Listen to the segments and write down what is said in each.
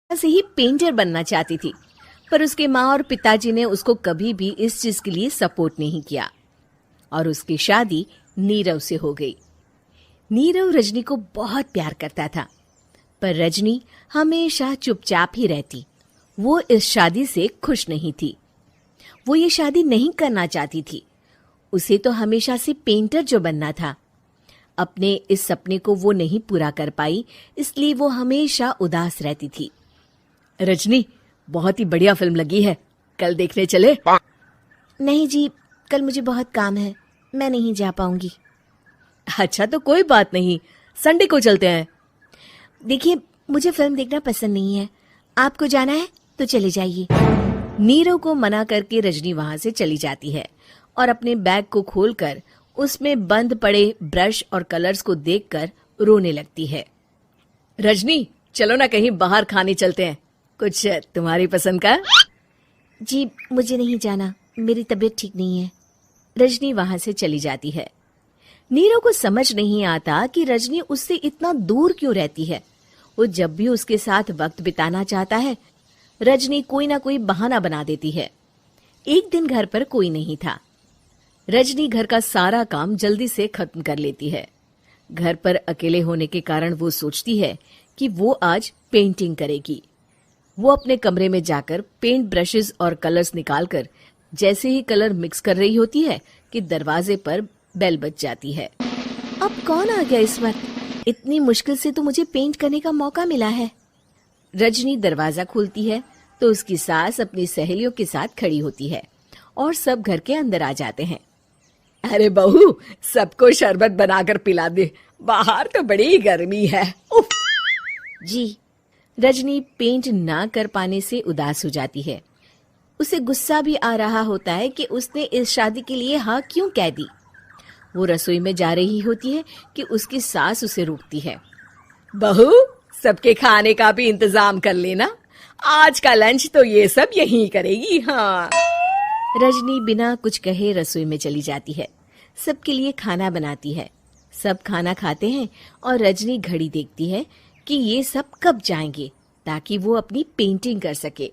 से ही पेंटर बनना चाहती थी, पर उसके माँ और पिताजी ने उसको कभी भी इस चीज के लिए सपोर्ट नहीं किया और उसकी शादी नीरव से हो गई। नीरव रजनी को बहुत प्यार करता था, पर रजनी हमेशा चुपचाप ही रहती। वो इस शादी से खुश नहीं थी। वो ये शादी नहीं करना चाहती थी। उसे तो हमेशा से पेंटर जो बनना था। अपने इस सपने को वो नहीं पूरा कर पाई, इसलिए वो हमेशा उदास रहती थी। रजनी, बहुत ही बढ़िया फिल्म लगी है, कल देखने चले? नहीं जी, कल मुझे बहुत काम है, मैं नहीं जा पाऊंगी। अच्छा तो कोई बात नहीं, संडे को चलते हैं। देखिए, मुझे फिल्म देखना पसंद नहीं है, आपको जाना है तो चले जाइए। नीरव को मना करके रजनी वहां से चली जाती है और अपने बैग को खोलकर उसमें बंद पड़े ब्रश और कलर्स को देखकर रोने लगती है। रजनी, चलो ना कहीं बाहर खाने चलते हैं, कुछ तुम्हारी पसंद का। जी मुझे नहीं जाना, मेरी तबीयत ठीक नहीं है। रजनी वहां से चली जाती है। नीरव को समझ नहीं आता कि रजनी उससे इतना दूर क्यों रहती है। वो जब भी उसके साथ वक्त बिताना चाहता है, रजनी कोई ना कोई बहाना बना देती है। एक दिन घर पर कोई नहीं था। रजनी घर का सारा काम जल्दी से खत्म कर लेती है। घर पर अकेले होने के कारण वो सोचती है कि वो आज पेंटिंग करेगी। वो अपने कमरे में जाकर पेंट ब्रशेस और कलर्स निकालकर जैसे ही कलर मिक्स कर रही होती है कि दरवाजे पर बेल बज जाती है। अब कौन आ गया इस वक्त? इतनी मुश्किल से तो मुझे पेंट करने का मौका मिला है। रजनी दरवाजा खोलती है तो उसकी सास अपनी सहेलियों के साथ खड़ी होती है और सब घर के अंदर आ जाते हैं। अरे बहू, सबको शरबत बनाकर पिला दे, बाहर तो बड़ी गर्मी है। उफ। जी। रजनी पेंट ना कर पाने से उदास हो जाती है। उसे गुस्सा भी आ रहा होता है कि उसने इस शादी के लिए हाँ क्यों कह दी। वो रसोई में जा रही होती है कि उसकी सास उसे रोकती है। बहू, सबके खाने का भी इंतजाम कर लेना, आज का लंच तो ये सब यहीं करेगी। हाँ। रजनी बिना कुछ कहे रसोई में चली जाती है। सबके लिए खाना बनाती है। सब खाना खाते हैं और रजनी घड़ी देखती है कि ये सब कब जाएंगे ताकि वो अपनी पेंटिंग कर सके।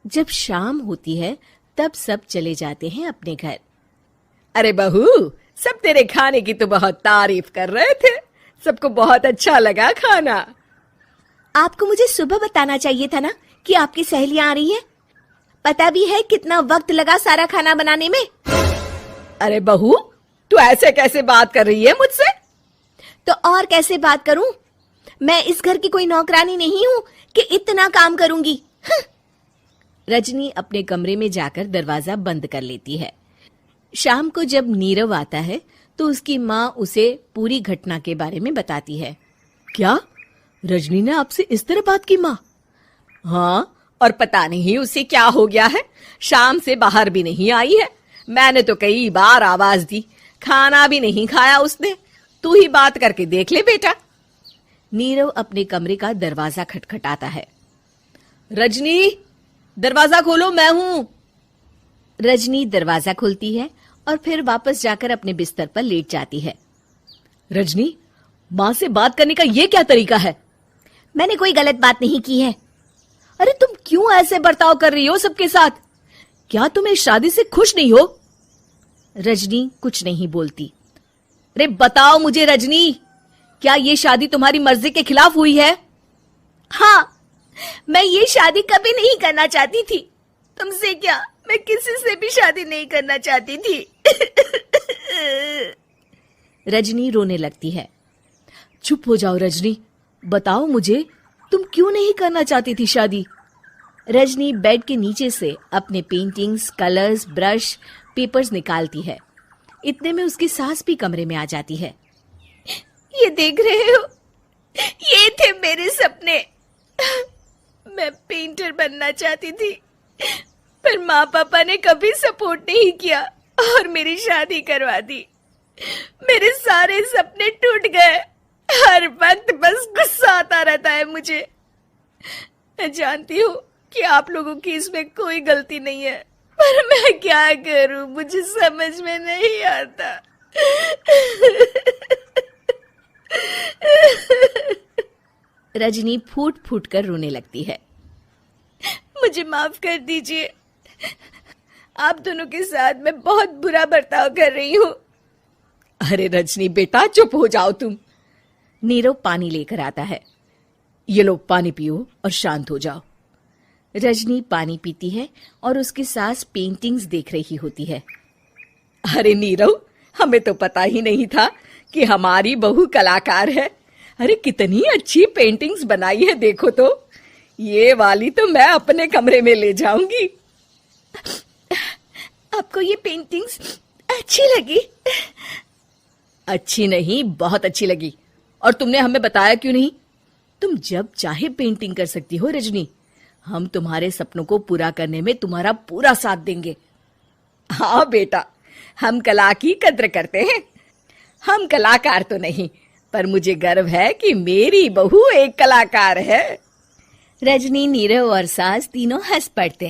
जब शाम होती है तब सब चले जाते हैं अपने घर। अरे बहू, सब तेरे खाने की तो बहुत तारीफ कर रहे थे, सबको बहुत अच्छा लगा खाना। आपको मुझे सुबह बताना चाहिए था ना कि आपकी सहेलियां आ रही हैं। पता भी है कितना वक्त लगा सारा खाना बनाने में। अरे बहू, तू ऐसे कैसे बात कर रही है मुझसे? तो और कैसे बात करूं? मैं इस घर की कोई नौकरानी नहीं हूं कि इतना काम करूंगी। रजनी अपने कमरे में जाकर दरवाजा बंद कर लेती है। शाम को जब नीरव आता है तो उसकी माँ उसे पूरी घटना के बारे में बताती है। क्या रजनी ने आपसे इस तरह बात की माँ? हाँ, और पता नहीं उसे क्या हो गया है, शाम से बाहर भी नहीं आई है। मैंने तो कई बार आवाज दी, खाना भी नहीं खाया उसने। तू ही बात करके देख ले बेटा। नीरव अपने कमरे का दरवाजा खटखटाता है। रजनी, दरवाजा खोलो, मैं हूं। रजनी दरवाजा खोलती है और फिर वापस जाकर अपने बिस्तर पर लेट जाती है। रजनी, माँ से बात करने का ये क्या तरीका है? मैंने कोई गलत बात नहीं की है। अरे तुम क्यों ऐसे बर्ताव कर रही हो सबके साथ? क्या तुम इस शादी से खुश नहीं हो? रजनी कुछ नहीं बोलती। अरे बताओ मुझे रजनी, क्या ये शादी तुम्हारी मर्जी के खिलाफ हुई है? हाँ, मैं ये शादी कभी नहीं करना चाहती थी। तुमसे क्या, मैं किसी से भी शादी नहीं करना चाहती थी। रजनी रोने लगती है। चुप हो जाओ रजनी, बताओ मुझे, तुम क्यों नहीं करना चाहती थी शादी? रजनी बेड के नीचे से अपने पेंटिंग्स, कलर्स, ब्रश, पेपर्स निकालती है। इतने में उसकी सास भी कमरे में आ जाती है। ये देख रहे हो, ये थे मेरे सपने। मैं पेंटर बनना चाहती थी, पर माँ पापा ने कभी सपोर्ट नहीं किया और मेरी शादी करवा दी। मेरे सारे सपने टूट गए। हर वक्त बस गुस्सा आता रहता है मुझे। मैं जानती हूँ कि आप लोगों की इसमें कोई गलती नहीं है, पर मैं क्या करूँ, मुझे समझ में नहीं आता। रजनी फूट फूट कर रोने लगती है। मुझे माफ कर दीजिए, आप दोनों के साथ मैं बहुत बुरा बर्ताव कर रही हूँ। अरे रजनी बेटा, चुप हो जाओ तुम। नीरव पानी लेकर आता है। ये लो पानी पियो और शांत हो जाओ। रजनी पानी पीती है और उसकी सास पेंटिंग्स देख रही होती है। अरे नीरव, हमें तो पता ही नहीं था कि हमारी बहू कलाकार है। अरे कितनी अच्छी पेंटिंग्स बनाई है, देखो तो। ये वाली तो मैं अपने कमरे में ले जाऊंगी। आपको ये पेंटिंग्स अच्छी लगी? अच्छी नहीं, बहुत अच्छी लगी। और तुमने हमें बताया क्यों नहीं? तुम जब चाहे पेंटिंग कर सकती हो रजनी। हम तुम्हारे सपनों को पूरा करने में तुम्हारा पूरा साथ देंगे। हाँ बेटा, हम कला की कद्र करते हैं। हम कलाकार तो नहीं, पर मुझे गर्व है कि मेरी बहू एक कलाकार है। रजनी, नीरव और सास तीनों हंस पड़ते।